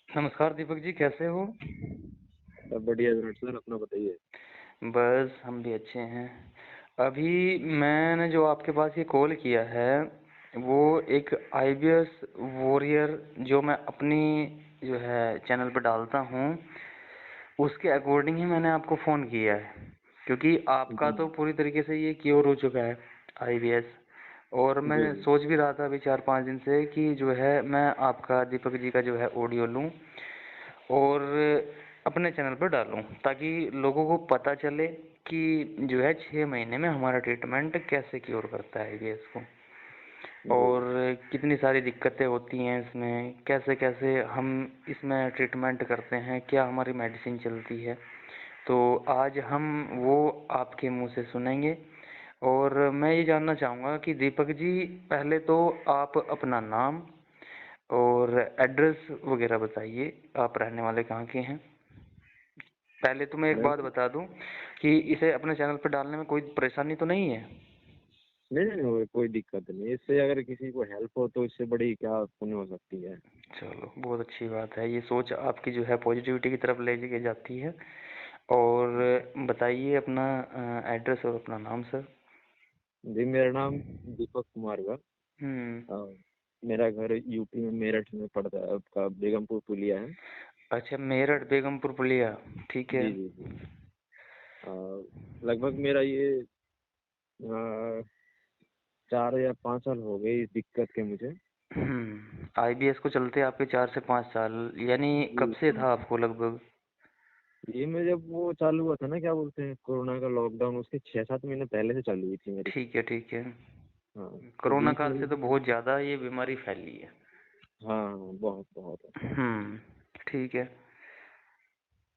नमस्कार दीपक जी, कैसे हो? सब बढ़िया विराट सर, अपना बताइए। बस हम भी अच्छे हैं। अभी मैंने जो आपके पास ये कॉल किया है, वो एक आईबीएस वॉरियर जो मैं अपनी जो है चैनल पर डालता हूँ, उसके अकॉर्डिंग ही मैंने आपको फ़ोन किया है। क्योंकि आपका जी तो पूरी तरीके से ये क्योर हो चुका है, आईबीएस। और मैं जी जी। सोच भी रहा था अभी 4-5 दिन से कि जो है मैं आपका दीपक जी का जो है ऑडियो लूँ और अपने चैनल पर डालूं, ताकि लोगों को पता चले कि जो है 6 महीने में हमारा ट्रीटमेंट कैसे क्योर करता है आईबीएस को, जी और कितनी सारी दिक्कतें होती हैं इसमें, कैसे कैसे हम इसमें ट्रीटमेंट करते हैं, क्या हमारी मेडिसिन चलती है। तो आज हम वो आपके मुंह से सुनेंगे। और मैं ये जानना चाहूँगा कि दीपक जी, पहले तो आप अपना नाम और एड्रेस वगैरह बताइए, आप रहने वाले कहाँ के हैं। पहले तो मैं एक मैं बात बता दूं कि इसे अपने चैनल पर डालने में कोई परेशानी तो नहीं है। नहीं नहीं नहीं, कोई दिक्कत नहीं। इससे अगर किसी को हेल्प हो तो इससे बड़ी क्या पुण्य हो सकती है। चलो, बहुत अच्छी बात है, ये सोच आपकी जो है पॉजिटिविटी की तरफ ले के जाती है। और बताइए अपना एड्रेस और अपना नाम सर। जी, मेरा नाम दीपक कुमार का। हम्म। मेरा घर यूपी में मेरठ में पड़ता है, आपका बेगमपुर पुलिया है। अच्छा, मेरठ बेगमपुर पुलिया, ठीक है। जी जी जी। अ, लगभग मेरा ये 4 या 5 साल हो गए इस दिक्कत के मुझे। आईबीएस को चलते आपके 4 से 5 साल, यानी जी कब से हाँ। था आपको लगभग? ये मैं जब वो चालू हुआ था ना, क्या बोलते हैं, कोरोना का लॉकडाउन, उसके 6-7 महीने पहले से चालू हुई थी मेरी। ठीक है, ठीक है। हाँ। तो कोरोना बीच काल से में। तो बहुत ज़्यादा ये बीमारी फैली है। हाँ हाँ, बहुत बहुत है। हम्म। ठीक है।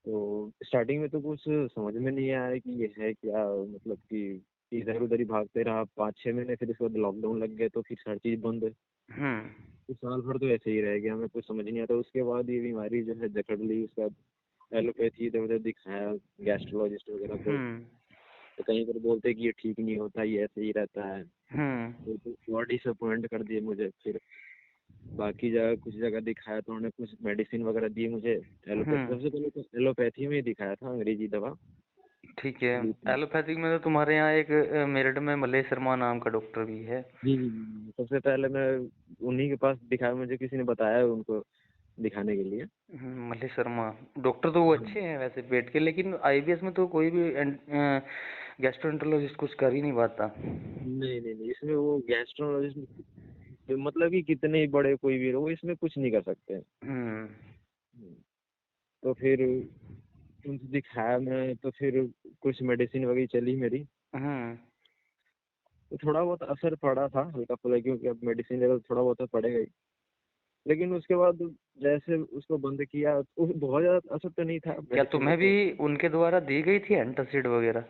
तो स्टार्टिंग में तो कुछ समझ में नहीं आया कि ये है क्या, मतलब कि इधर उधर ही भागते रहा 5-6 महीने, फिर इसके बाद लॉकडाउन लग गए तो फिर हर चीज़ बंद। हम्म। तो साल भर तो ऐसे ही रह गया, हमें कुछ समझ नहीं आता। उसके बाद ये बीमारी जो है जकड़ ली। उसके बाद एलोपैथी इधर उधर दिखाया, गैस्ट्रोलॉजिस्ट वगैरह को। हम्म। तो कहीं पर बोलते हैं कि ये ठीक नहीं होता, ये ऐसे ही रहता है। हम्म। तो बहुत डिसअपॉइंट कर दिए मुझे। फिर बाकी जगह कुछ जगह दिखाया तो उन्होंने कुछ मेडिसिन वगैरह दी मुझे। एलोपैथी, हम्म। सबसे पहले तो एलोपैथी में ही दिखाया था, अंग्रेजी दवा ठीक है। ली थी। एलोपैथिक में तो तुम्हारे यहाँ एक मेरठ में मलय शर्मा नाम का डॉक्टर भी है। जी जी जी। सबसे पहले मैं उन्हीं के पास दिखाया, मुझे किसी ने बताया उनको दिखाने के लिए। मलय शर्मा डॉक्टर तो वो हाँ। अच्छे हैं वैसे पेट के, लेकिन आईबीएस में तो कोई भी गैस्ट्रोएंटरोलॉजिस्ट कुछ कर ही नहीं पाता। नहीं नहीं नहीं, इसमें वो गैस्ट्रोलॉजिस्ट, मतलब कि कितने ही बड़े कोई भी हो, वो इसमें कुछ नहीं कर सकते। हम्म। तो फिर उनसे दिखाया मैं, तो फिर कुछ मेडिसिन वगैरह चली मेरी। हम्म। तो थोड़ा बहुत असर पड़ा था, हल्का फुल्का, क्योंकि अब मेडिसिन लेवल थोड़ा बहुत तो पड़ेगा ही। लेकिन उसके बाद जैसे उसको बंद किया, उस बहुत ज़्यादा असर तो नहीं था क्या मेडिसिन का तुम्हें भी तो। उनके द्वारा दी गई थी एंटासिड वगैरह,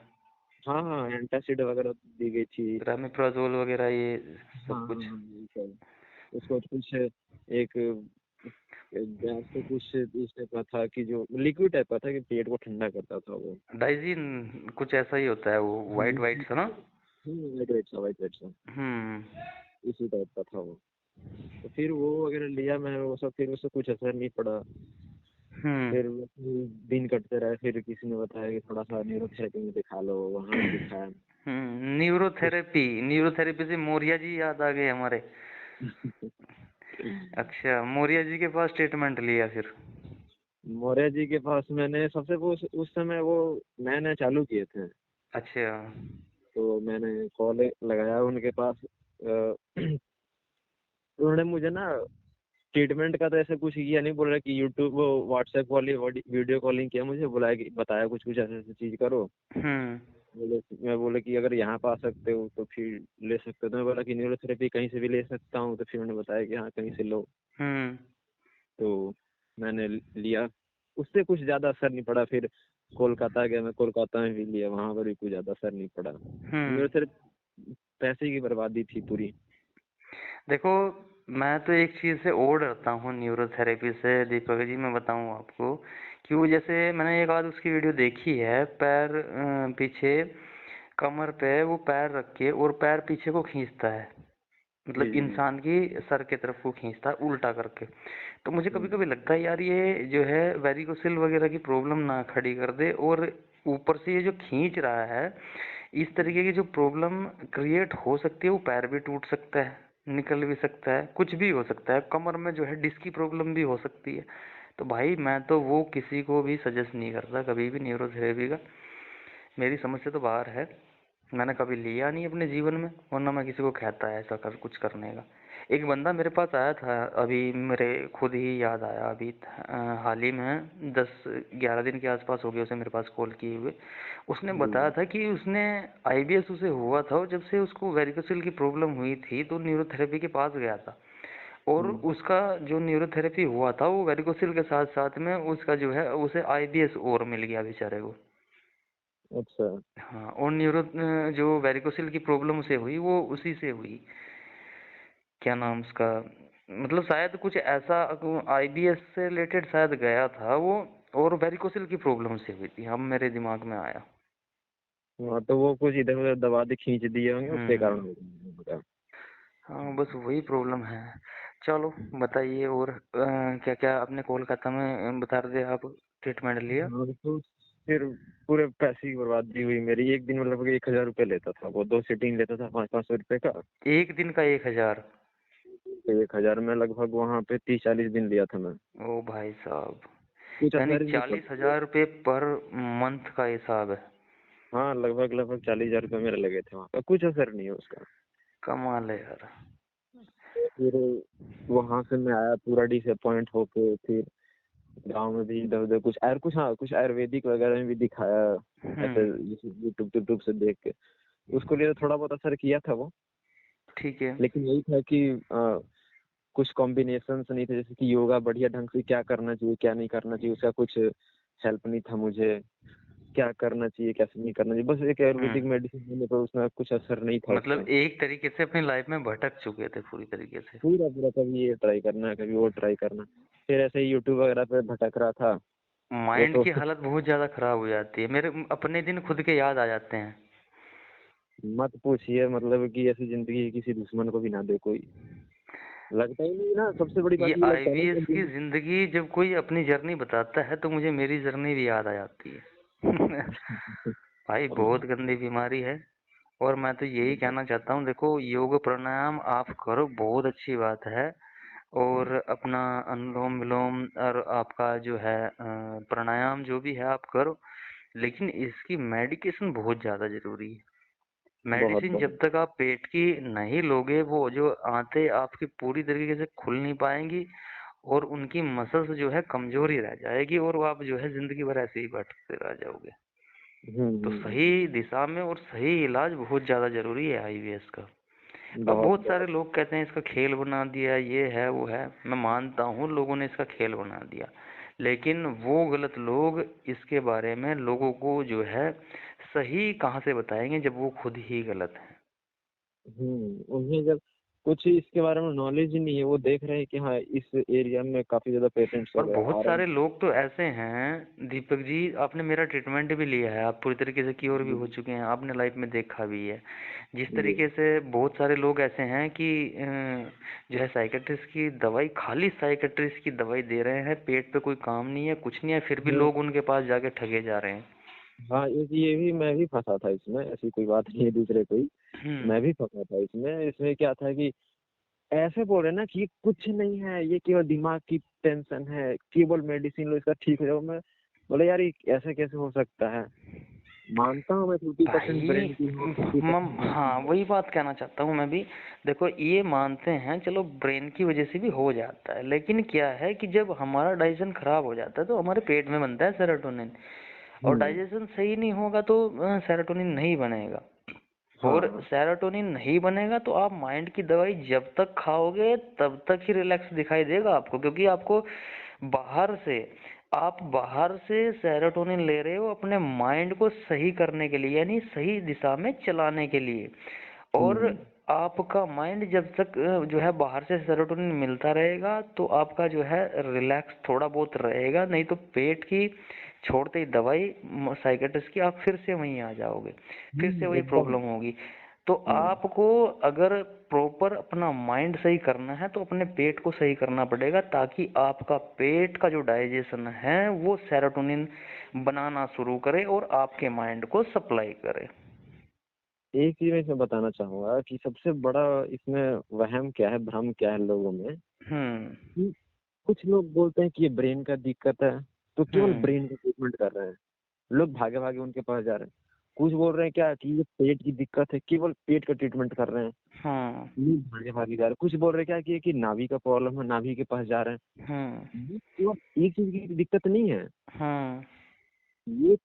हाँ हाँ, एंटासिड वगैरह दी गई थी। रामेप्राजोल वगैरह, ये हाँ सब हाँ कुछ? हाँ, यही सब। उसको कुछ एक गैस से कुछ इस टाइप का था कि जो लिक्विड टाइप का था कि पेट को ठंडा करता था वो। डाइजीन कुछ ऐसा ही होता है, वो वाइट वाइट सा ना? वाइट वाइट सा, वाइट वाइट सा, हम्म। इसी टाइप का था वो। तो फिर वो वगैरह लिया मैंने, वो सब, फिर उससे कुछ असर नहीं पड़ा। हम्म। फिर दिन कटते रहे, फिर किसी ने बताया कि थोड़ा सा न्यूरोथेरेपी में दिखा लो, वहाँ भी दिखाया। कुछ न्यूरोथेरेपी, न्यूरोथेरेपी से मौर्य जी याद आ गए हमारे। अच्छा, मौर्य जी के पास ट्रीटमेंट लिया फिर? मौर्य जी के पास मैंने सबसे वो उस समय वो नए नए चालू किए थे। अच्छा। तो मैंने कॉल लगाया उनके पास। उन्होंने मुझे ना ट्रीटमेंट का तो ऐसे कुछ किया नहीं, बोल रहा कि यूट्यूब वो व्हाट्सएप वाली वीडियो कॉलिंग किया मुझे, बुलाया कि बताया कुछ कुछ ऐसे ऐसे चीज करो। हम्म। मैं बोला कि अगर यहाँ पर आ सकते हो तो फिर ले सकते हो। तो मैं बोला कि न्यूरोथेरेपी कहीं से भी ले सकता हूँ, तो फिर उन्होंने बताया कि हाँ, कहीं से लो। हम्म। तो मैंने लिया। उससे कुछ ज़्यादा असर नहीं पड़ा। फिर कोलकाता गया, मैं कोलकाता में भी लिया, वहाँ पर भी कुछ ज़्यादा असर नहीं पड़ा। न्यूरोथेरेपी पैसे की बर्बादी थी पूरी। देखो, मैं तो एक चीज़ से और डरता हूँ न्यूरोथेरेपी से दीपक जी, मैं बताऊँ आपको। कि वो जैसे मैंने एक आध उसकी वीडियो देखी है, पैर पीछे कमर पे वो पैर रख के और पैर पीछे को खींचता है, जी मतलब जी जी। इंसान की सर की तरफ को खींचता है उल्टा करके। तो मुझे कभी कभी लगता है यार ये जो है वेरिकोसिल वगैरह की प्रॉब्लम ना खड़ी कर दे, और ऊपर से ये जो खींच रहा है, इस तरीके की जो प्रॉब्लम क्रिएट हो सकती है, वो पैर भी टूट सकता है, निकल भी सकता है, कुछ भी हो सकता है, कमर में जो है डिस्क की प्रॉब्लम भी हो सकती है। तो भाई मैं तो वो किसी को भी सजेस्ट नहीं करता कभी भी न्यूरोथेरेपी का। मेरी समझ से तो बाहर है, मैंने कभी लिया नहीं अपने जीवन में, वरना मैं किसी को कहता है ऐसा कर कुछ करने का। एक बंदा मेरे पास आया था अभी, मेरे खुद ही याद आया अभी, हाल ही में 10-11 दिन के आसपास हो गए उसे मेरे पास कॉल किए हुए। उसने बताया जी। था कि उसने आईबीएस उसे हुआ था, और जब से उसको वेरिकोसिल की प्रॉब्लम हुई थी तो न्यूरोथेरेपी के पास गया था, और हम्म। उसका जो न्यूरोथेरेपी हुआ था वो वेरिकोसिल के साथ साथ में उसका जो है उसे आईबीएस और मिल गया बेचारे को। अच्छा। हाँ, और जो वेरिकोसिल की प्रॉब्लम उसे हुई वो उसी से हुई। क्या नाम उसका, मतलब शायद कुछ ऐसा आईबीएस से रिलेटेड शायद गया था वो, और वेरिकोसिल की प्रॉब्लम से हुई थी, अब मेरे दिमाग में आया। हाँ, तो वो कुछ इधर उधर दबा के खींच दिए होंगे, उसके कारण हम्म। हो गया। हाँ बस वही प्रॉब्लम है। चलो बताइए, और क्या क्या आपने कोलकाता में बता रहे थे आप ट्रीटमेंट लिया? हाँ, तो फिर पूरे पैसे की बर्बादी हुई मेरी। एक दिन में लगभग 1,000 रुपये लेता था वो, 2 सीटिंग लेता था 500-500 रुपये का। एक दिन का 1,000? तो 1,000 में लगभग वहाँ पे 30-40 दिन लिया था मैं। ओ भाई साहब, कुछ यानी असर ही नहीं चालीस पड़ा। हजार रुपये पर मंथ का हिसाब है? हाँ, लगभग लगभग 40,000 रुपये मेरे लगे थे वहाँ पे, कुछ असर नहीं है उसका। कमाल है यार। फिर वहां से मैं आया पूरा डिसअपॉइंट होके। फिर गांव में भी इधर उधर कुछ हाँ, कुछ आयुर्वेदिक वगैरह में भी दिखाया, ऐसे हम्म। यूट्यूब यूट्यूब से देख के। उसको लिए थोड़ा बहुत असर किया था वो। ठीक है। लेकिन यही था कि कुछ कॉम्बिनेशन नहीं थे, जैसे कि योगा बढ़िया ढंग से क्या करना चाहिए क्या नहीं करना चाहिए, उसका कुछ हेल्प नहीं था मुझे। क्या करना चाहिए कैसे नहीं करना चाहिए, बस एक आयुर्वेदिक हम्म। मेडिसिन लेने पर उसमें कुछ असर नहीं था मतलब उसका। एक तरीके से अपनी लाइफ में भटक चुके थे पूरी तरीके से। पूरा पूरा कभी ये ट्राई करना कभी वो ट्राई करना। फिर ऐसे ही यूट्यूब वगैरह पे भटक रहा था। वो माइंड की सोचते हालत बहुत ज्यादा खराब हो जाती है, मेरे अपने दिन खुद के याद आ जाते हैं। मत पूछिए, मतलब कि ऐसी जिंदगी किसी दुश्मन को भी ना दे कोई। लगता ही नहीं ना, सबसे बड़ी ये बात ये लगता है ना आईबीएस की कि जिंदगी जब कोई अपनी जर्नी बताता है तो मुझे मेरी जर्नी भी याद आ जाती है। भाई बहुत गंदी बीमारी है। और मैं तो यही कहना चाहता हूँ, देखो योग प्राणायाम आप करो, बहुत अच्छी बात है। और अपना अनुलोम विलोम और आपका जो है प्राणायाम जो भी है आप करो, लेकिन इसकी मेडिकेशन बहुत ज़्यादा ज़रूरी है। बहुत मेडिसिन बहुत। जब तक आप पेट की नहीं लोगे, वो जो आंतें आपकी पूरी तरीके से खुल नहीं पाएंगी, और उनकी मसल्स जो है कमजोर ही रह जाएगी, और वो आप जो है जिंदगी भर ऐसे ही भटकते रह जाओगे। तो सही दिशा में और सही इलाज बहुत ज़्यादा ज़रूरी है आईवीएस का। अब बहुत बहुत सारे बहुत। लोग कहते हैं इसका खेल बना दिया, ये है वो है, मैं मानता हूँ लोगों ने इसका खेल बना दिया, लेकिन वो गलत लोग इसके बारे में लोगों को जो है सही कहाँ से बताएंगे जब वो खुद ही गलत है। उन्हें जब कुछ इसके बारे में नॉलेज ही नहीं है, वो देख रहे हैं कि हाँ इस एरिया में काफी ज्यादा पेशेंट्स और वगैरह बहुत आ रहे सारे हैं। लोग तो ऐसे हैं दीपक जी, आपने मेरा ट्रीटमेंट भी लिया है, आप पूरी तरीके से क्योर भी जी। हो चुके हैं, आपने लाइफ में देखा भी है जिस जी। तरीके से बहुत सारे लोग ऐसे हैं कि जो है साइकेट्रिस्ट की दवाई, खाली साइकेट्रिस्ट की दवाई दे रहे हैं, पेट पे कोई काम नहीं है कुछ नहीं है, फिर भी हाँ। लोग उनके पास जाके ठगे जा रहे हैं। हाँ, ये भी मैं भी फंसा था इसमें, ऐसी कोई बात नहीं है दूसरे कोई। हम्म। मैं भी फंसा था इसमें। इसमें क्या था कि ऐसे बोल रहे ना कि कुछ नहीं है, ये केवल दिमाग की टेंशन है, केवल मेडिसिन लो इसका ठीक हो जाएगा। मैं बोला यार ये ऐसे कैसे हो सकता है। मानता हूँ मैं 50% भाई ब्रेन की हूँ, मैं, 50% दिमाग हाँ की वही बात कहना चाहता हूँ मैं भी। देखो ये मानते हैं, चलो ब्रेन की वजह से भी हो जाता है, लेकिन क्या है कि जब हमारा डाइजेशन खराब हो जाता है तो हमारे पेट में बनता है सेरोटोनिन, और हम्म। डाइजेशन सही नहीं होगा तो सेरोटोनिन नहीं बनेगा, और हाँ। सेरोटोनिन नहीं बनेगा तो आप माइंड की दवाई जब तक खाओगे तब तक ही रिलैक्स दिखाई देगा आपको, क्योंकि आपको बाहर से आप बाहर से सेरोटोनिन ले रहे हो अपने माइंड को सही करने के लिए, यानी सही दिशा में चलाने के लिए। और हम्म। आपका माइंड जब तक जो है बाहर से सेरोटोनिन मिलता रहेगा तो आपका जो है रिलैक्स थोड़ा बहुत रहेगा, नहीं तो पेट की छोड़ते ही दवाई साइकेट्रिस्ट की आप फिर से वहीं आ जाओगे, फिर से वही एकदम। प्रॉब्लम होगी। तो आपको अगर प्रॉपर अपना माइंड सही करना है तो अपने पेट को सही करना पड़ेगा, ताकि आपका पेट का जो डाइजेशन है वो सेरोटोनिन बनाना शुरू करे और आपके माइंड को सप्लाई करे। एक चीज मैं इसमें बताना चाहूंगा कि सबसे बड़ा इसमें वहम क्या है, भ्रम क्या है लोगों में, कि कुछ लोग बोलते हैं कि ये ब्रेन का दिक्कत है, तो केवल ब्रेन का ट्रीटमेंट कर रहे हैं, लोग भागे भागे उनके पास जा रहे हैं। कुछ बोल रहे हैं क्या कि ये पेट की दिक्कत है, केवल पेट का ट्रीटमेंट कर रहे हैं, लोग भागे भागे जा रहे हैं। कुछ बोल रहे हैं क्या कि नाभि का प्रॉब्लम है, नाभि के पास जा रहे हैं। ये केवल एक चीज की दिक्कत नहीं है, ये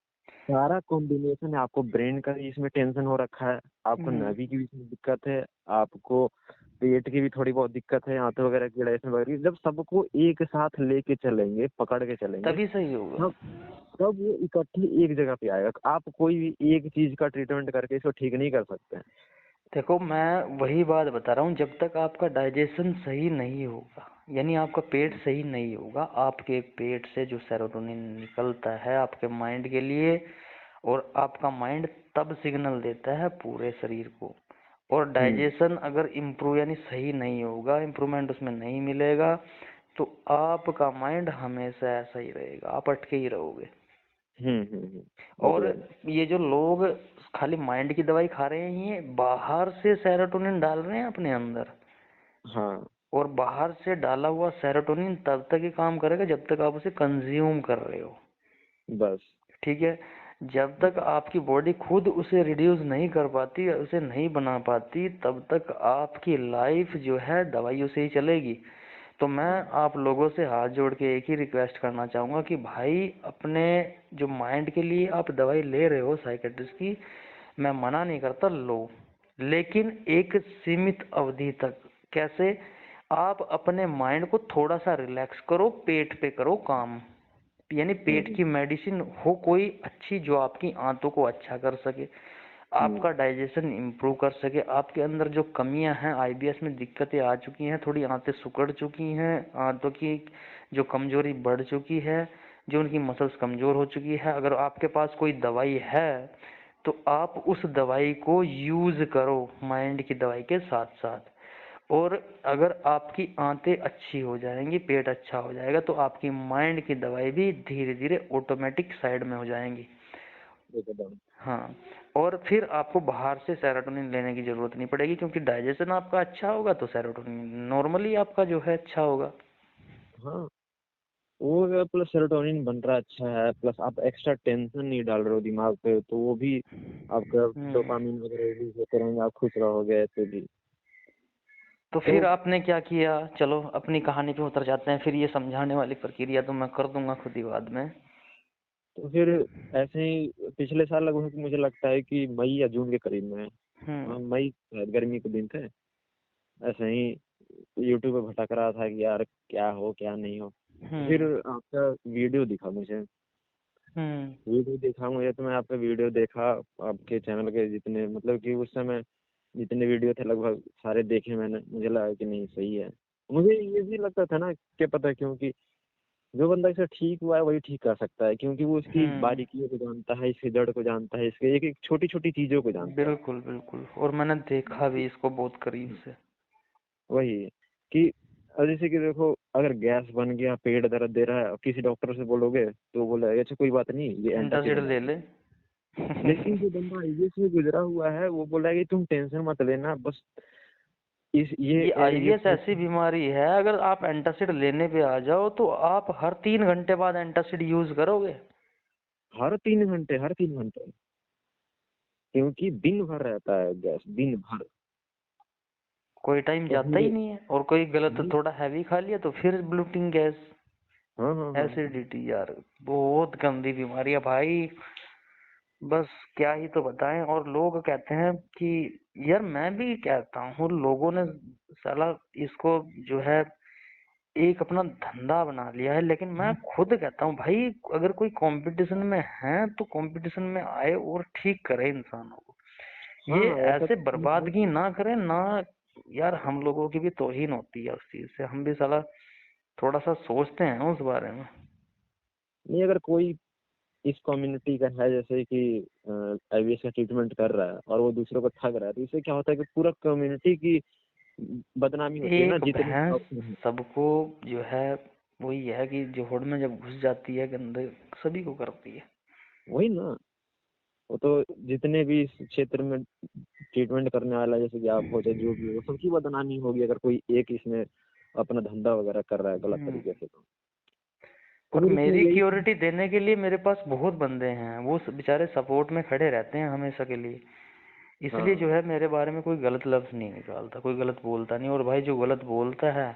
सारा कॉम्बिनेशन है। आपको ब्रेन का भी इसमें टेंशन हो रखा है, आपको नाभि की भी इसमें दिक्कत है, आपको पेट की भी थोड़ी बहुत दिक्कत है, आंतों वगैरह की डाइजेशन वगैरह की। जब सबको एक साथ लेके चलेंगे, पकड़ के चलेंगे, तभी सही होगा। तब वो इकट्ठी एक जगह पे आएगा। आप कोई भी एक चीज का ट्रीटमेंट करके इसको ठीक नहीं कर सकते हैं। देखो, मैं वही बात बता रहा हूँ, जब तक आपका डाइजेशन सही नहीं होगा, यानी आपका पेट सही नहीं होगा, आपके पेट से जो सेरोटोनिन निकलता है आपके माइंड के लिए, और आपका माइंड तब सिग्नल देता है पूरे शरीर को, और डाइजेशन अगर इम्प्रूव यानी सही नहीं होगा, इम्प्रूवमेंट उसमें नहीं मिलेगा, तो आपका माइंड हमेशा ऐसा ही रहेगा, आप अटके ही रहोगे। और ये जो लोग खाली माइंड की दवाई खा रहे हैं, ये बाहर से सेरोटोनिन डाल रहे हैं अपने अंदर। और बाहर से डाला हुआ सेरोटोनिन तब तक ही काम करेगा जब तक आप उसे कंज्यूम कर रहे हो, बस। ठीक है। जब तक आपकी बॉडी खुद उसे रिड्यूस नहीं कर पाती, उसे नहीं बना पाती, तब तक आपकी लाइफ जो है दवाइयों से ही चलेगी। तो मैं आप लोगों से हाथ जोड़ के एक ही रिक्वेस्ट करना चाहूँगा कि भाई, अपने जो माइंड के लिए आप दवाई ले रहे हो साइकेट्रिस्ट की, मैं मना नहीं करता, लो, लेकिन एक सीमित अवधि तक। कैसे? आप अपने माइंड को थोड़ा सा रिलैक्स करो, पेट पे करो काम, यानी पेट की मेडिसिन हो कोई अच्छी, जो आपकी आंतों को अच्छा कर सके, आपका डाइजेशन इम्प्रूव कर सके, आपके अंदर जो कमियां हैं, आईबीएस में दिक्कतें आ चुकी हैं, थोड़ी आंतें सिकुड़ चुकी हैं, आंतों की जो कमजोरी बढ़ चुकी है, जो उनकी मसल्स कमजोर हो चुकी है, अगर आपके पास कोई दवाई है तो आप उस दवाई को यूज करो माइंड की दवाई के साथ साथ। और अगर आपकी आंतें अच्छी हो जाएंगी, पेट अच्छा हो जाएगा, तो आपकी माइंड की दवाई भी धीरे धीरे ऑटोमेटिक साइड में हो जाएंगी। हाँ, और फिर आपको बाहर से सेरोटोनिन लेने की जरूरत नहीं पड़ेगी, क्योंकि डाइजेशन आपका अच्छा होगा तो सेरोटोनिन नॉर्मली आपका जो है अच्छा होगा। हाँ, वो प्लस सेरोटोनिन बन रहा अच्छा है, प्लस आप एक्स्ट्रा टेंशन नहीं डाल रहे हो दिमाग पे, तो वो भी आपका डोपामिन वगैरह रिलीज होते रहेंगे, आप खुश रहोगे ऐसे भी। तो फिर आपने क्या किया? चलो अपनी कहानी पे उतर जाते हैं। फिर ये समझाने वाली प्रक्रिया तो मैं कर दूंगा खुद ही बाद में। तो फिर ऐसे ही पिछले साल लगभग मुझे लगता है कि मई या जून के करीब में, मई गर्मी के दिन थे, ऐसे ही यूट्यूब पे भटक रहा था कि यार क्या हो क्या नहीं हो। फिर आपका वीडियो दिखा मुझे, वीडियो देखा मुझे, तो मैं आपका वीडियो देखा, आपके चैनल के जितने मतलब कि उस समय जितने वीडियो थे लगभग सारे देखे मैंने। मुझे लगा कि नहीं सही है। मुझे ये भी लगता था ना कि पता है, क्योंकि जो बंदा इसे ठीक हुआ है वही ठीक कर सकता है, क्योंकि वो उसकी बारीकियों को जानता है, इसके जड़ को जानता है, इसके एक एक छोटी छोटी चीजों को जानता है। बिल्कुल बिल्कुल, और मैंने देखा भी इसको बहुत करीब से। वही कि अब जैसे कि देखो, अगर गैस बन गया, पेट दर्द दे रहा है, और किसी डॉक्टर से बोलोगे तो बोले अच्छा कोई बात नहीं, ये एंटासिड एंटासिड ले ले। लेकिन जो बंदा आईबीएस में गुजरा हुआ है वो बोला कि तुम टेंशन मत लेना, बस इस ये ये आईबीएस ऐसी बीमारी है, अगर आप एंटासिड लेने पे आ जाओ तो आप हर 3 घंटे बाद एंटासिड यूज करोगे। हर 3 घंटे, क्योंकि दिन भर रहता है गैस, दिन भर। कोई टाइम तो जाता ही फिर नहीं है, और कोई गलत थोड़ा हैवी खा लिया तो फिर ब्लोटिंग गैस, हाँ। एसिडिटी। यार बहुत गंदी बीमारी है भाई, बस क्या ही तो बताएं। और लोग कहते हैं कि, यार मैं भी कहता हूँ, लोगों ने साला इसको जो है एक अपना धंधा बना लिया है, लेकिन मैं खुद कहता हूँ भाई, अगर कोई कंपटीशन में है तो कंपटीशन में आए और ठीक करे इंसानों को, ये हाँ ऐसा ऐसे तो बर्बादगी ना करे ना। यार हम लोगों की भी तौहीन होती है उस चीज से, हम भी साला थोड़ा सा सोचते हैं उस बारे में। नहीं, अगर कोई इस कम्युनिटी का है, जैसे कि आईवीएस का ट्रीटमेंट कर रहा है और वो दूसरों को ठग रहा है, तो इससे क्या होता है कि पूरा कम्युनिटी की बदनामी होती है ना, एक जितने भैंस डॉक्टर हैं। सबको जो है वही है कि जो होड़ में जब घुस जाती है गंदे सभी को करती है। वही ना, वो तो जितने भी इस क्षेत्र में ट्रीटमेंट करने वाला, जैसे कि आप हो चाहे जो भी हो, सबकी बदनामी होगी अगर कोई एक इसमें अपना धंधा वगैरह कर रहा है गलत तरीके से। तो और फिर इसमें मेरी यही। सिक्योरिटी देने के लिए मेरे पास बहुत बंदे हैं, वो बेचारे सपोर्ट में खड़े रहते हैं हमेशा के लिए। इसलिए जो हाँ है मेरे बारे में कोई गलत लफ्ज नहीं निकालता, कोई गलत बोलता नहीं। और भाई जो गलत बोलता है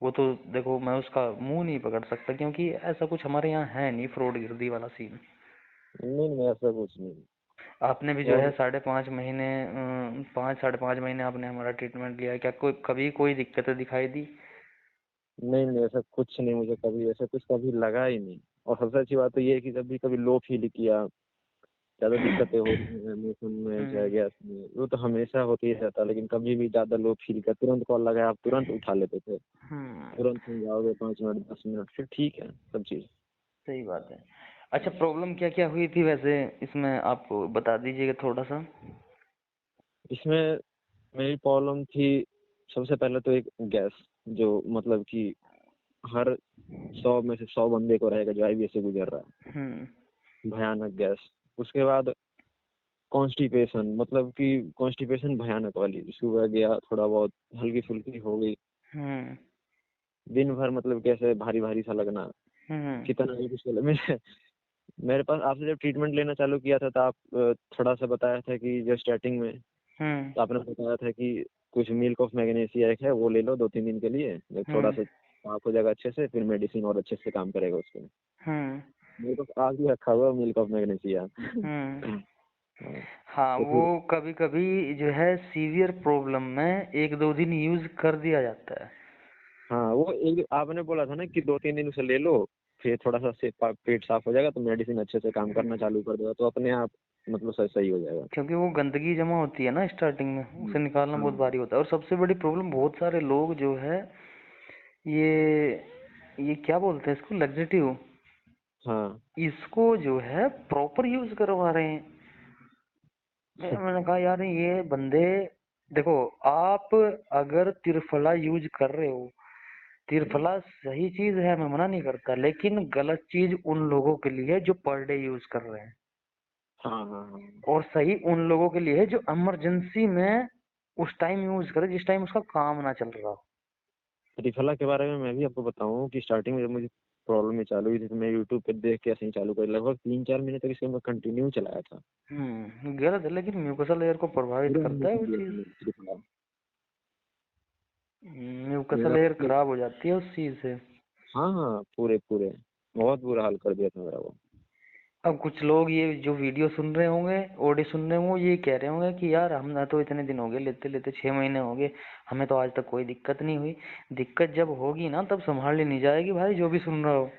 वो तो देखो मैं उसका मुंह नहीं पकड़ सकता, क्योंकि ऐसा कुछ हमारे यहाँ है नहीं फ्रॉड गिरदी वाला सीन। नहीं नहीं, ऐसा कुछ नहीं। आपने भी जो है और 5.5 महीने 5 साढ़े 5 महीने आपने हमारा ट्रीटमेंट लिया, क्या कोई कभी कोई दिक्कत दिखाई दी? नहीं नहीं, ऐसा कुछ नहीं, मुझे कभी ऐसा कुछ कभी लगा ही नहीं। और सबसे अच्छी बात तो ये है कि जब भी कभी लो फील किया, ज़्यादा दिक्कतें हो रही हैं मोशन में चाहे हम्म। गैस में, वो तो हमेशा होती ही रहता, लेकिन कभी भी ज़्यादा लो फील किया, तुरंत कॉल लगाया, आप तुरंत उठा लेते थे। हम्म। तुरंत समझाओगे 5 मिनट 10 मिनट, फिर ठीक है सब चीज़। सही बात है। अच्छा, प्रॉब्लम क्या क्या हुई थी वैसे इसमें, आप बता दीजिएगा थोड़ा सा। इसमें मेरी प्रॉब्लम थी, सबसे पहले तो एक गैस, जो मतलब कि हर 100 में से 100 बंदे को रहेगा जो आईवीएस से गुजर रहा हम्म। है, भयानक गैस। उसके बाद कॉन्स्टिपेशन, मतलब कि कॉन्स्टिपेशन भयानक वाली, सुबह गया थोड़ा बहुत हल्की फुल्की हो गई, हम्म। दिन भर मतलब कैसे भारी भारी सा लगना, हम्म। कितना भी कुछ बोले। मेरे पास आपसे जब ट्रीटमेंट लेना चालू किया था तो आप थोड़ा सा बताया था कि जो स्टार्टिंग में, हम्म। तो आपने बताया था कि कुछ मिल्क ऑफ मैग्नीशिया एक है, वो ले लो 2-3 दिन के लिए, जब थोड़ा हम्म। सा साफ हो जाएगा अच्छे से, फिर मेडिसिन और अच्छे से काम करेगा उसके। हम्म। मेरे पास आज भी रखा हुआ मिल्क ऑफ मैग्नीशिया। हम्म। हाँ, हाँ, तो वो फिर कभी कभी जो है सीवियर प्रॉब्लम में 1-2 दिन यूज कर दिया जाता है। हाँ, वो एक आपने बोला था ना कि 2-3 दिन उसे ले लो, फिर थोड़ा सा पेट साफ हो जाएगा तो मेडिसिन अच्छे से काम करना चालू कर देगा, तो अपने आप मतलब सही हो जाएगा। क्योंकि वो गंदगी जमा होती है ना स्टार्टिंग में, उसे निकालना हाँ बहुत भारी होता है। और सबसे बड़ी प्रॉब्लम, बहुत सारे लोग जो है ये क्या बोलते हैं इसको, लग्जेटिव, हाँ। इसको जो है प्रॉपर यूज करवा रहे हैं। मैंने कहा यार ये बंदे, देखो आप अगर त्रिफला यूज कर रहे हो, त्रिफला सही चीज है, मैं मना नहीं करता, लेकिन गलत चीज उन लोगों के लिए है जो पर डे यूज कर रहे हैं, हाँ हाँ हाँ। और सही उन लोगों के लिए है जो इमरजेंसी में उस टाइम यूज करे जिस टाइम उसका काम ना चल रहा हो। त्रिफला के बारे में मैं भी आपको बताऊं कि स्टार्टिंग में जब मुझे प्रॉब्लम में चालू हुई थी तो मैं यूट्यूब पे देख के ऐसे ही चालू कर, लगभग 3-4 महीने तक इसे मैं कंटिन्यू चलाया था। गलत है, लेकिन म्यूकसल लेयर को प्रभावित पूरा करता मैंने है कर वो दिया चीज। था मेरा त्रिफला। म्यूकसल मेरा लेयर मतलब, खराब हो जाती है उस चीज से। हाँ हाँ, पूरे पूरे बहुत बुरा हाल कर दिया था मेरा वो। अब कुछ लोग ये जो वीडियो सुन रहे होंगे, ऑडियो सुन रहे होंगे, ये कह रहे होंगे कि यार हम ना तो इतने दिन हो गए लेते लेते, 6 महीने हो गए, हमें तो आज तक कोई दिक्कत नहीं हुई। दिक्कत जब होगी ना तब संभाल नहीं जाएगी भाई, जो भी सुन रहा हो।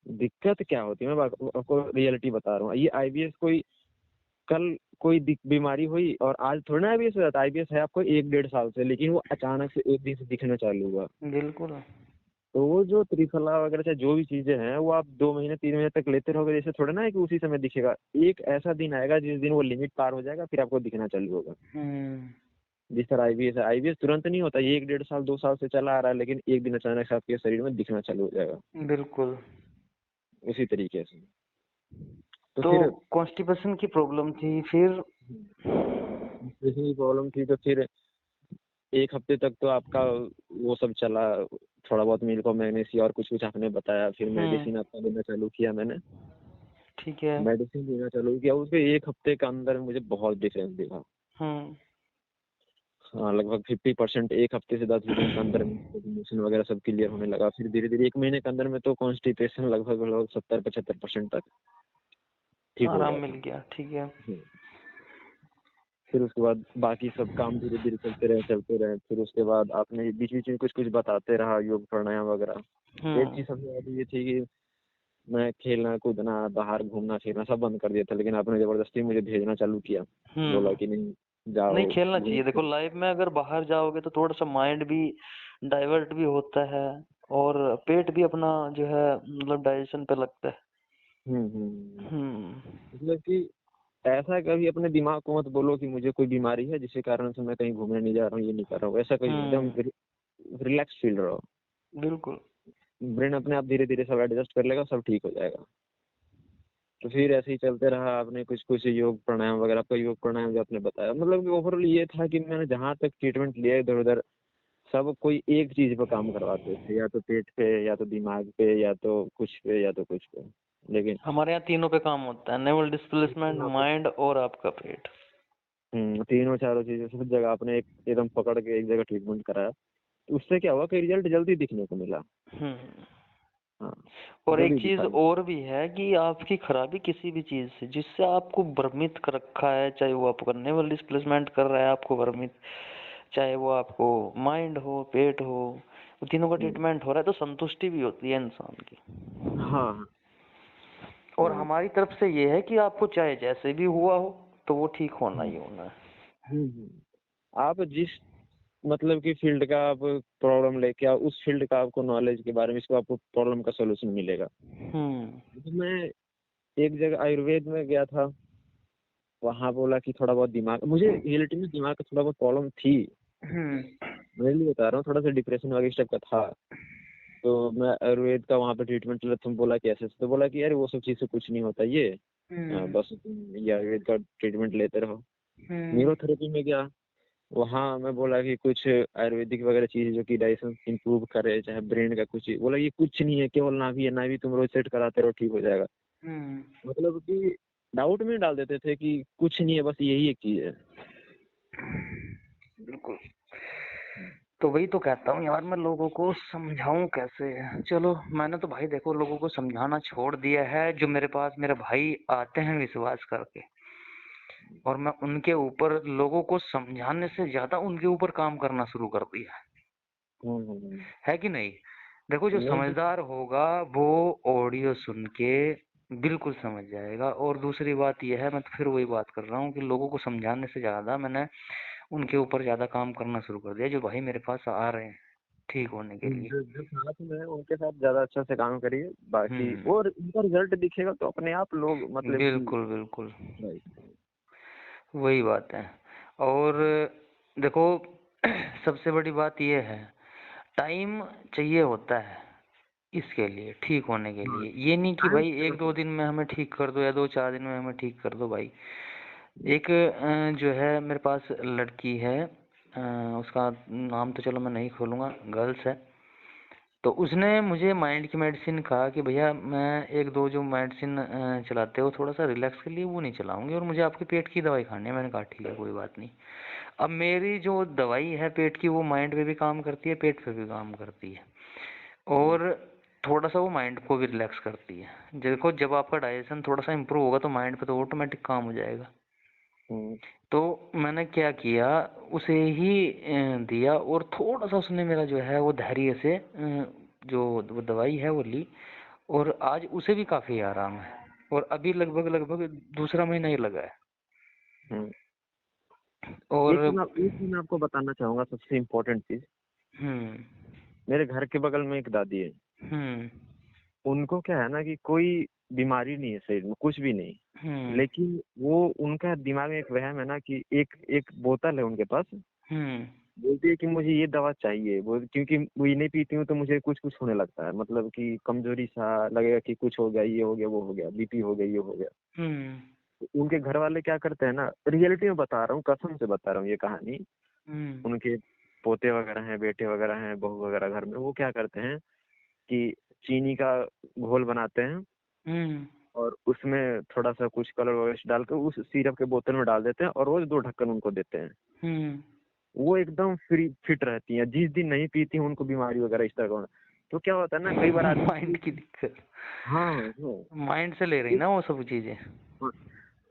दिक्कत क्या होती है, मैं आपको रियलिटी बता रहा हूँ। ये आईबीएस कोई कल कोई बीमारी हुई और आज थोड़ा ना आईबीएस हो जाता। आईबीएस है आपको 1-1.5 साल से, लेकिन वो अचानक से एक दिन से दिखना चालू हुआ। बिल्कुल। तो वो जो त्रिफला वगैरह चाहे जो भी चीजें हैं, वो आप 2 महीने 3 महीने तक लेते रहोगे, जैसे थोड़ा ना है कि उसी समय दिखेगा। एक ऐसा दिन आएगा जिस दिन वो लिमिट पार हो जाएगा, फिर आपको दिखना चालू होगा। हम्म। जिस तरह आईबीएस है, आईबीएस तुरंत नहीं होता, ये 1-1.5 साल 2 साल से चला आ रहा है, लेकिन एक दिन अचानक से आपके शरीर में दिखना चालू हो जाएगा। बिल्कुल। उसी तरीके से। तो तो फिर कॉन्स्टिपेशन की प्रॉब्लम थी फिर? इतनी प्रॉब्लम थी तो फिर 1 हफ्ते तक तो आपका वो सब चला, थोड़ा बहुत मिल्क और मैग्नीशिया और कुछ कुछ आपने बताया, फिर हम्म। मेडिसिन आपका देना चालू किया मैंने। ठीक है। मेडिसिन देना चालू किया, उसके 1 हफ्ते के अंदर मुझे बहुत डिफरेंस दिखा। हम्म। हाँ, लगभग 50%। 1 हफ्ते से 10 दिन के अंदर मोशन वगैरह सब क्लियर होने लगा। फिर धीरे धीरे 1 महीने के अंदर में तो कॉन्स्टिपेशन लगभग लगभग 70-75% तक ठीक हो आराम गया मिल था। गया, ठीक है। फिर उसके बाद बाकी सब काम धीरे धीरे चलते रहे। फिर उसके बाद आपने बीच बीच में कुछ कुछ बताते रहा, योग प्राणायाम वगैरह। एक हम्म। चीज सबसे ज्यादा ये थी कि मैं खेलना कूदना बाहर घूमना फिरना सब बंद कर दिया था, लेकिन आपने जबरदस्ती मुझे भेजना चालू किया। बोला हम्म। कि नहीं, नहीं, जाओ खेलना घूम चाहिए। देखो फिर। लाइफ में अगर बाहर जाओगे तो थोड़ा सा माइंड भी डाइवर्ट भी होता है, और पेट भी अपना जो है मतलब डाइजेशन पे लगता है। मतलब कि ऐसा कभी अपने दिमाग को मत बोलो कि मुझे कोई बीमारी है जिसके कारण से मैं कहीं घूमने नहीं जा रहा हूँ, ये नहीं कर रहा हूँ, ऐसा कहीं एकदम रिलैक्स फील रहो। बिल्कुल। ब्रेन अपने आप धीरे धीरे सब एडजस्ट कर लेगा, सब ठीक हो जाएगा। तो फिर ऐसे ही चलते रहा। आपने कुछ कुछ योग प्राणायाम वगैरह, आपका योग प्राणायाम जो आपने बताया, मतलब कि ओवरऑल ये था कि मैंने जहाँ तक ट्रीटमेंट लिया इधर उधर, सब कोई एक चीज पे काम करवाते थे, या तो पेट पे, या तो दिमाग पे, या तो कुछ पे, या तो कुछ पे। लेकिन हमारे यहाँ तीनों पे काम होता है, नेवल डिस्प्लेसमेंट, माइंड और आपका पेट। तीनों चारों चीजें सब जगह आपने एकदम पकड़ के एक जगह ट्रीटमेंट कराया, तो उससे क्या हुआ कि रिजल्ट जल्दी दिखने को मिला। हाँ, और एक जल्दी चीज दिखा। और भी है कि आपकी खराबी किसी भी चीज से जिससे आपको भ्रमित कर रखा है, चाहे वो आपका नेवल डिस्प्लेसमेंट कर रहा है आपको भ्रमित, चाहे वो आपको माइंड हो, पेट हो, वो तीनों का ट्रीटमेंट हो रहा है, तो संतुष्टि भी होती है इंसान की। हाँ, और हमारी तरफ से ये है कि आपको चाहे जैसे भी हुआ हो तो वो ठीक होना ही होना है। आप जिस मतलब कि फील्ड का आप प्रॉब्लम लेके आओ, उस फील्ड का आपको नॉलेज के बारे में, इसको आपको प्रॉब्लम का सोल्यूशन मिलेगा। तो मैं एक जगह आयुर्वेद में गया था, वहाँ बोला कि थोड़ा बहुत दिमाग, मुझे रियलिटी में दिमाग का थोड़ा बहुत प्रॉब्लम थी। मैं लिए बता रहा हूँ, थोड़ा सा डिप्रेशन वगैरह टाइप का था। तो मैं आयुर्वेद का वहाँ पे ट्रीटमेंट लिया, तुम बोला कि ऐसे, तो बोला कि यार वो सब चीज़ से कुछ नहीं होता ये, बस तुम ये आयुर्वेद का ट्रीटमेंट लेते रहो। न्यूरोथेरेपी में गया, वहाँ मैं बोला कि कुछ आयुर्वेदिक वगैरह चीज़ जो कि डाइजेशन इंप्रूव करे, चाहे ब्रेन का कुछ, बोला ये कुछ नहीं है, केवल नाभि है, नाभि तुम रोज सेट कराते रहो, ठीक हो जाएगा। मतलब कि डाउट में डाल देते थे कि कुछ नहीं है, बस यही एक चीज है। बिल्कुल। तो वही तो कहता हूँ यार, मैं लोगों को समझाऊं कैसे। चलो मैंने तो भाई देखो लोगों को समझाना छोड़ दिया है। जो मेरे पास मेरे भाई आते हैं विश्वास करके, और मैं उनके ऊपर लोगों को समझाने से ज्यादा उनके ऊपर काम करना शुरू कर दिया है कि नहीं। देखो जो नहीं, समझदार होगा वो ऑडियो सुन के बिल्कुल समझ जाएगा। और दूसरी बात यह है, मैं तो फिर वही बात कर रहा हूँ कि लोगों को समझाने से ज्यादा मैंने उनके ऊपर ज्यादा काम करना शुरू कर दिया, जो भाई मेरे पास आ रहे हैं ठीक होने के लिए। जो जो साथ में है उनके साथ ज्यादा अच्छा से काम करिए, बाकी और उनका रिजल्ट दिखेगा तो अपने आप लोग मतलब कि बिल्कुल बिल्कुल वही बात है। और देखो सबसे बड़ी बात यह है, टाइम चाहिए होता है इसके लिए, ठीक होने के लिए। ये नहीं कि भाई एक दो दिन में हमें ठीक कर दो या दो चार दिन में हमें ठीक कर दो भाई। एक जो है मेरे पास लड़की है, उसका नाम तो चलो मैं नहीं खोलूंगा, गर्ल्स है। तो उसने मुझे माइंड की मेडिसिन कहा कि भैया मैं एक दो जो मेडिसिन चलाते हो थोड़ा सा रिलैक्स के लिए, वो नहीं चलाऊंगी, और मुझे आपके पेट की दवाई खानी है। मैंने कहा ठीक है कोई बात नहीं। अब मेरी जो दवाई है पेट की, वो माइंड पे भी काम करती है, पेट पे भी काम करती है, और थोड़ा सा वो माइंड को भी रिलैक्स करती है। देखो जब आपका डाइजेशन थोड़ा सा इम्प्रूव होगा तो माइंड पे तो ऑटोमेटिक काम हो जाएगा। तो मैंने क्या किया, उसे ही दिया, और थोड़ा सा उसने मेरा जो है वो धैर्य से जो वो दवाई है वो ली, और आज उसे भी काफी आराम है। और अभी लगभग लगभग दूसरा महीना ही लगा है। और एक चीज मैं आपको बताना चाहूंगा, सबसे इम्पोर्टेंट चीज। मेरे घर के बगल में एक दादी है, उनको क्या है ना कि कोई बीमारी नहीं है शरीर में, कुछ भी नहीं, लेकिन वो उनका दिमाग में एक वहम है ना कि एक एक बोतल है उनके पास, बोलती है कि मुझे ये दवा चाहिए, वो क्योंकि वो ये नहीं पीती हूँ तो मुझे कुछ कुछ होने लगता है, मतलब कि कमजोरी सा लगेगा कि कुछ हो गया, ये हो गया, वो हो गया, बीपी हो गया, ये हो गया। तो उनके घर वाले क्या करते हैं ना, रियलिटी में बता रहा हूँ, कसम से बता रहा हूँ ये कहानी, उनके पोते वगैरह हैं, बेटे वगैरह हैं, बहू वगैरह घर में, वो क्या करते हैं कि चीनी का घोल बनाते हैं और उसमें थोड़ा सा कुछ कलर वगैरह डाल के उस सिरप के बोतल में डाल देते हैं और रोज 2 ढक्कन उनको देते हैं। वो एकदम फ्री फिट रहती हैं। जिस दिन नहीं पीती हैं उनको बीमारी वगैरह इस तरह का। तो क्या होता है ना, कई बार आदमी माइंड की दिक्कत, हाँ, माइंड से ले रही ना वो सब चीजें।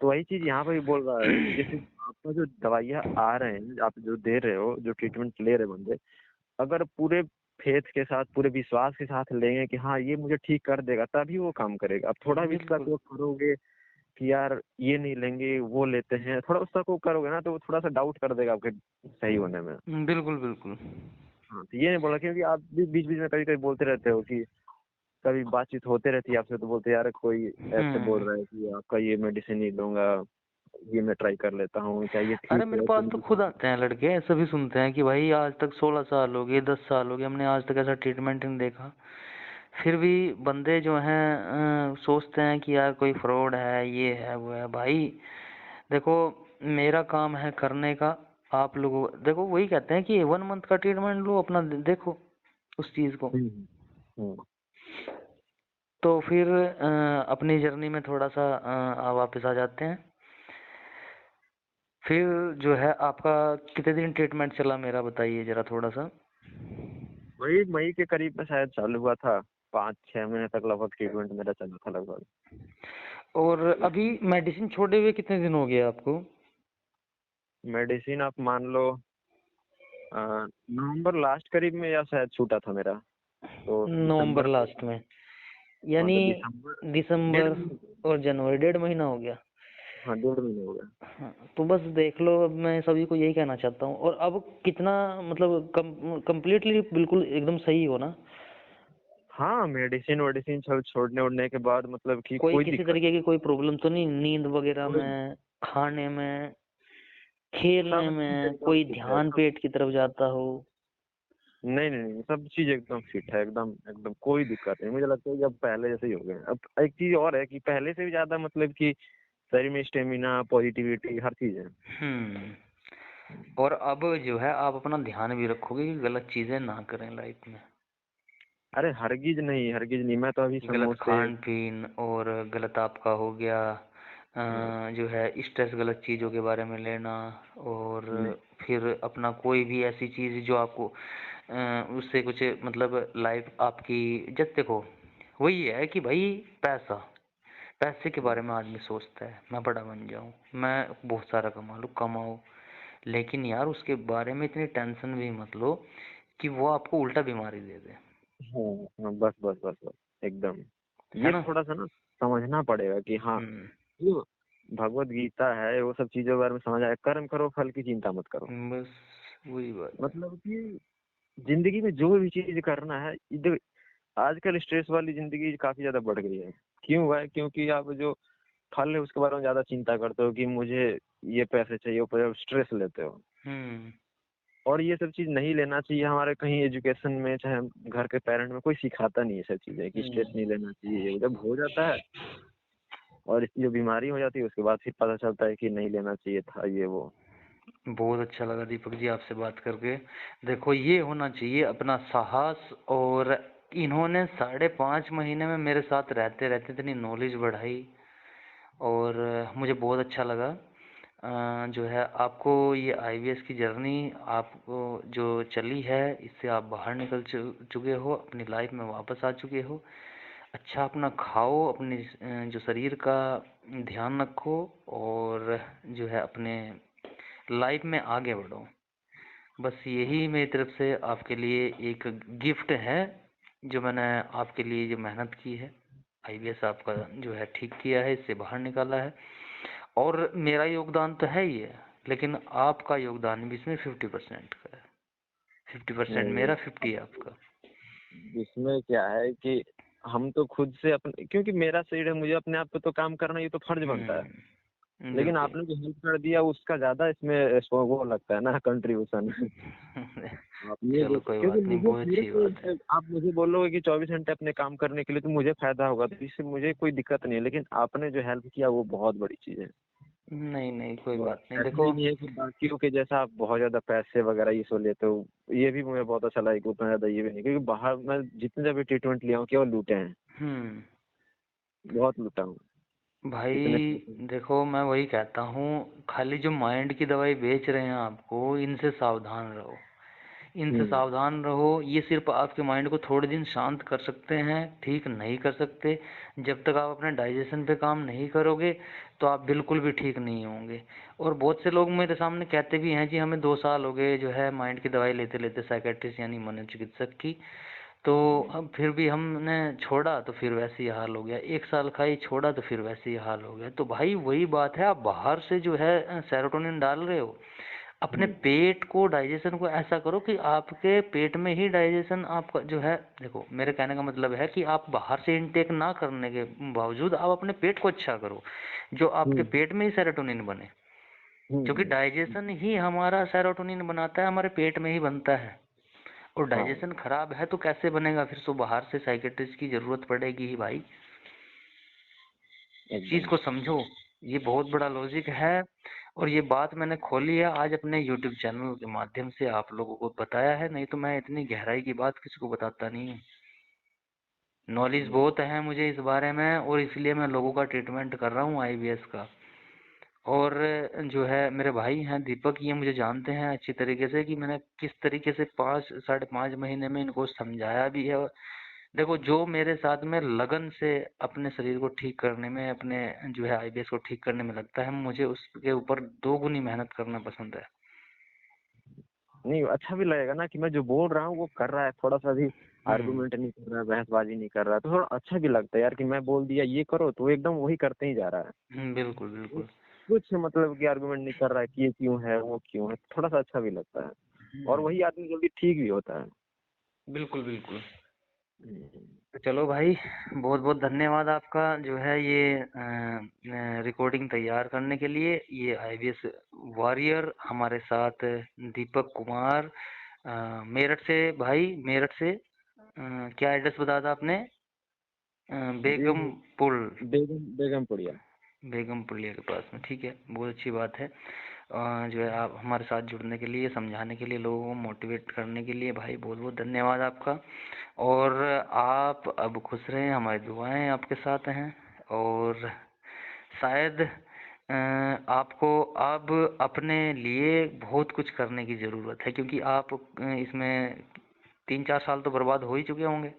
तो वही चीज यहाँ पर भी बोल रहा है कि जैसे आपका जो दवाइयाँ आ रहे हैं, आप जो दे रहे हो, जो ट्रीटमेंट ले रहे बंदे, अगर पूरे फेथ के साथ, पूरे विश्वास के साथ लेंगे कि हाँ ये मुझे ठीक कर देगा, तभी वो काम करेगा। अब थोड़ा भी शक वो करोगे कि यार ये नहीं लेंगे, वो लेते हैं, थोड़ा उसका को करोगे ना, तो वो थोड़ा सा डाउट कर देगा आपके सही होने में। बिल्कुल बिल्कुल। हाँ, तो ये नहीं बोला, क्योंकि आप भी बीच बीच में कभी कभी बोलते रहते हो कि कभी बातचीत होते रहती है आपसे तो बोलते यार कोई ऐसे बोल रहा है कि आपका ये मेडिसिन नहीं लूंगा, ये मैं ट्राई कर लेता हूँ, क्या ये अरे ठीक मेरे है पास तो खुद तो आते हैं लड़के, ऐसा भी सुनते हैं कि भाई आज तक 16 साल हो गए, 10 साल हो गए, हमने आज तक ऐसा ट्रीटमेंट नहीं देखा। फिर भी बंदे जो हैं सोचते हैं कि यार कोई फ्रॉड है, ये है वो है। भाई देखो, मेरा काम है करने का। आप लोगों देखो, वही कहते हैं कि 1 मंथ का ट्रीटमेंट लो, अपना देखो उस चीज को। हम्म। तो फिर अपनी जर्नी में थोड़ा सा वापस आ जाते हैं। फिर जो है आपका कितने दिन ट्रीटमेंट चला, मेरा बताइए जरा थोड़ा सा। वही मई के करीब में शायद चालू हुआ था, 5-6 महीने तक लगभग ट्रीटमेंट मेरा चला था लगभग। और अभी मेडिसिन छोड़े हुए कितने दिन हो गए आपको? मेडिसिन आप मान लो नवंबर लास्ट करीब में या शायद छूटा था मेरा, तो नवंबर दिसंबर में। लास्ट में, हाँ यानी तो दिसंबर, डेढ़ दिसंबर महीने और जनवरी 1.5 महीना हो गया। हाँ 1.5 महीने हो गया। हाँ, तो बस देख लो, अब मैं सभी को यही कहना चाहता हूँ। और अब कितना मतलब कंप्लीटली बिल्कुल एकदम सही हो ना? हाँ मेडिसिन वेडिसिन सब छोड़ने उड़ने के बाद मतलब कि कोई कोई किसी दिक्कत तरीके की कोई प्रॉब्लम तो नहीं, नींद वगैरह कोई में, खाने में, खेलने सब चीज में, एकदम कोई फिट है ध्यान सब। पेट की तरफ जाता हो? नहीं नहीं नहीं, सब चीज एकदम फिट है, एकदम एकदम कोई दिक्कत नहीं। मुझे लगता है कि अब पहले जैसे ही हो गए। अब एक चीज और है कि पहले से भी ज्यादा मतलब कि शरीर में स्टेमिना, पॉजिटिविटी, हर चीज है। हम्म। और अब जो है आप अपना ध्यान भी रखोगे कि गलत चीजें ना करें लाइफ में। अरे हरगिज नहीं, हरगिज नहीं। मैं तो अभी गलत समोसे। खान पीन और गलत आपका हो गया हाँ, जो है स्ट्रेस, गलत चीज़ों के बारे में लेना। और नहीं फिर अपना कोई भी ऐसी चीज़ जो आपको उससे कुछ मतलब लाइफ आपकी, जब देखो वही है कि भाई पैसा, पैसे के बारे में आदमी सोचता है मैं बड़ा बन जाऊं, मैं बहुत सारा कमा लूं, कमाओ। लेकिन यार उसके बारे में इतनी टेंशन भी मत लो कि वो आपको उल्टा बीमारी दे दे। हाँ हाँ, बस बस बस बस एकदम। है ये ना? थोड़ा सा ना समझना पड़ेगा कि हाँ हम्म। जो भगवत गीता है वो सब चीजों के बारे में समझ आया। कर्म करो, फल की चिंता मत करो। बस वही बात है। मतलब कि जिंदगी में जो भी चीज करना है, इधर आजकल स्ट्रेस वाली जिंदगी काफी ज्यादा बढ़ गई है। क्यों हुआ है? क्योंकि आप जो फल है उसके बारे में ज्यादा चिंता करते हो कि मुझे ये पैसे चाहिए, ऊपर स्ट्रेस लेते हो। हम्म। और ये सब चीज नहीं लेना चाहिए। हमारे कहीं एजुकेशन में चाहे हम घर के पेरेंट में कोई सिखाता नहीं है सब चीजें कि स्ट्रेस नहीं लेना चाहिए। जब हो जाता है और इसकी जो बीमारी हो जाती है उसके बाद फिर पता चलता है कि नहीं लेना चाहिए था ये वो। बहुत अच्छा लगा दीपक जी आपसे बात करके। देखो ये होना चाहिए अपना साहस। और इन्होंने 5.5 महीने में मेरे साथ रहते रहते इतनी नॉलेज बढ़ाई। और मुझे बहुत अच्छा लगा। जो है आपको ये आईवीएस की जर्नी आपको जो चली है, इससे आप बाहर निकल चुके हो, अपनी लाइफ में वापस आ चुके हो। अच्छा अपना खाओ, अपने जो शरीर का ध्यान रखो। और जो है अपने लाइफ में आगे बढ़ो। बस यही मेरी तरफ से आपके लिए एक गिफ्ट है, जो मैंने आपके लिए जो मेहनत की है, आईवीएस आपका जो है ठीक किया है, इससे बाहर निकाला है। और मेरा योगदान तो है ही है, लेकिन आपका योगदान भी इसमें 50% का है। 50% नहीं मेरा, 50 है आपका। इसमें क्या है कि हम तो खुद से अपने, क्योंकि मेरा शरीर है, मुझे अपने आप पे तो काम करना, ये तो फर्ज बनता है। लेकिन बिल्कुल। आपने जो हेल्प कर दिया उसका ज्यादा इसमें वो लगता है ना कंट्रीब्यूशन। आप ये चलो देखो कोई क्योंकि बात नहीं, मुझे बहुत मेरे अच्छी बात है। को आप मुझे बोलोगे कि 24 घंटे अपने काम करने के लिए तो मुझे फायदा होगा, तो इससे मुझे कोई दिक्कत नहीं है। लेकिन आपने जो हेल्प किया वो बहुत बड़ी चीज है। नहीं नहीं, कोई और बात नहीं, ऐसा देखो। भी नहीं है कि बाकियों के जैसा आप बहुत ज्यादा पैसे वगैरह ये सब लेते हो। ये भी मुझे बहुत अच्छा लगा कि उतना ज्यादा ये भी नहीं, क्योंकि बाहर मैं जितने भी ट्रीटमेंट लिया हूँ केवल लूटे हैं। हम्म। बहुत लूटा हूँ इतने। भाई देखो, मैं वही कहता हूँ, खाली जो माइंड की दवाई बेच रहे हैं आपको, इनसे सावधान रहो। इनसे हम्म। सावधान रहो। ये सिर्फ आपके माइंड को थोड़े दिन शांत कर सकते हैं, ठीक नहीं कर सकते। जब तक आप अपने डाइजेशन पे काम नहीं करोगे तो आप बिल्कुल भी ठीक नहीं होंगे। और बहुत से लोग मेरे सामने कहते भी हैं जी, हमें 2 साल हो गए जो है माइंड की दवाई लेते लेते, साइकेट्रिस्ट यानी मनोचिकित्सक की। तो अब फिर भी हमने छोड़ा तो फिर वैसे ही हाल हो गया, 1 साल खाई, छोड़ा तो फिर वैसे ही हाल हो गया। तो भाई वही बात है, आप बाहर से जो है सेरोटोनिन डाल रहे हो, अपने पेट को, डाइजेशन को ऐसा करो कि आपके पेट में ही डाइजेशन आपका जो है, देखो मेरे कहने का मतलब है कि आप बाहर से इनटेक ना करने के बावजूद आप अपने पेट को अच्छा करो, जो आपके पेट में ही सेरोटोनिन बने, क्योंकि डाइजेशन ही हमारा सेरोटोनिन बनाता है, हमारे पेट में ही बनता है। और डाइजेशन खराब है तो कैसे बनेगा, फिर तो बाहर से साइकेट्रिस्ट की जरूरत पड़ेगी ही भाई। चीज को समझो, ये बहुत बड़ा लॉजिक है, और ये बात मैंने खोली है आज अपने YouTube चैनल के माध्यम से आप लोगों को बताया है, नहीं तो मैं इतनी गहराई की बात किसी को बताता नहीं हूँ। नॉलेज बहुत है मुझे इस बारे में, और इसलिए मैं लोगों का ट्रीटमेंट कर रहा हूँ IBS का। और जो है मेरे भाई हैं दीपक, ये मुझे जानते हैं अच्छी तरीके से कि मैंने किस तरीके से 5-5.5 महीने में इनको समझाया भी है। देखो, जो मेरे साथ में लगन से अपने शरीर को ठीक करने में, अपने जो है IBS को ठीक करने में लगता है, मुझे उसके ऊपर 2 गुनी मेहनत करना पसंद है। नहीं, अच्छा भी लगेगा ना कि मैं जो बोल रहा हूँ वो कर रहा है, थोड़ा सा भी आर्गुमेंट नहीं कर रहा है, बहसबाजी नहीं कर रहा है, तो थोड़ा अच्छा भी लगता है यार कि मैं बोल दिया ये करो तो वो एकदम वही करते ही जा रहा है। बिल्कुल बिल्कुल। कुछ मतलब कि आर्गुमेंट नहीं कर रहा है कि ये क्यों है वो क्यों है, थोड़ा सा अच्छा भी लगता है, और वही आदमी जल्दी ठीक भी होता है। बिल्कुल बिल्कुल। तो चलो भाई, बहुत बहुत धन्यवाद आपका जो है ये रिकॉर्डिंग तैयार करने के लिए। ये IBS वॉरियर हमारे साथ दीपक कुमार, मेरठ से भाई, मेरठ से क्या एड्रेस बताया था आपने? जी बेगमपुर। बेगमपुरिया। बेगमपुलिया के पास में, ठीक है, बहुत अच्छी बात है। जो है आप हमारे साथ जुड़ने के लिए, समझाने के लिए, लोगों को मोटिवेट करने के लिए भाई बहुत बहुत धन्यवाद आपका। और आप अब खुश रहें, हमारी दुआएं आपके साथ हैं। और शायद आपको अब अपने लिए बहुत कुछ करने की ज़रूरत है, क्योंकि आप इसमें 3-4 साल तो बर्बाद हो ही चुके होंगे।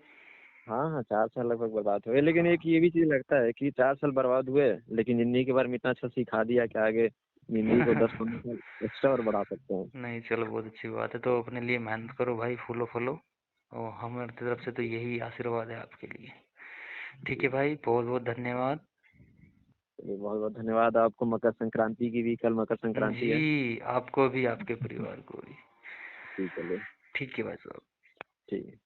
हाँ हाँ, 4 साल लगभग बर्बाद हुए, लेकिन एक ये भी चीज लगता है कि 4 साल बर्बाद हुए लेकिन जिंदगी के बारे में इतना अच्छा सिखा दिया कि आगे जिंदगी को 10-15 साल एक्स्ट्रा और बढ़ा सकते हैं। नहीं, चलो बहुत अच्छी बात है। तो अपने लिए मेहनत करो भाई, फॉलो फॉलो, और हमारी तरफ से तो यही आशीर्वाद है आपके लिए। ठीक है भाई, बहुत बहुत धन्यवाद। चलिए, बहुत बहुत धन्यवाद आपको। मकर संक्रांति की भी, कल मकर संक्रांति है। जी, आपको भी, आपके परिवार को भी। ठीक है, चलिए। ठीक है भाई साहब। ठीक है।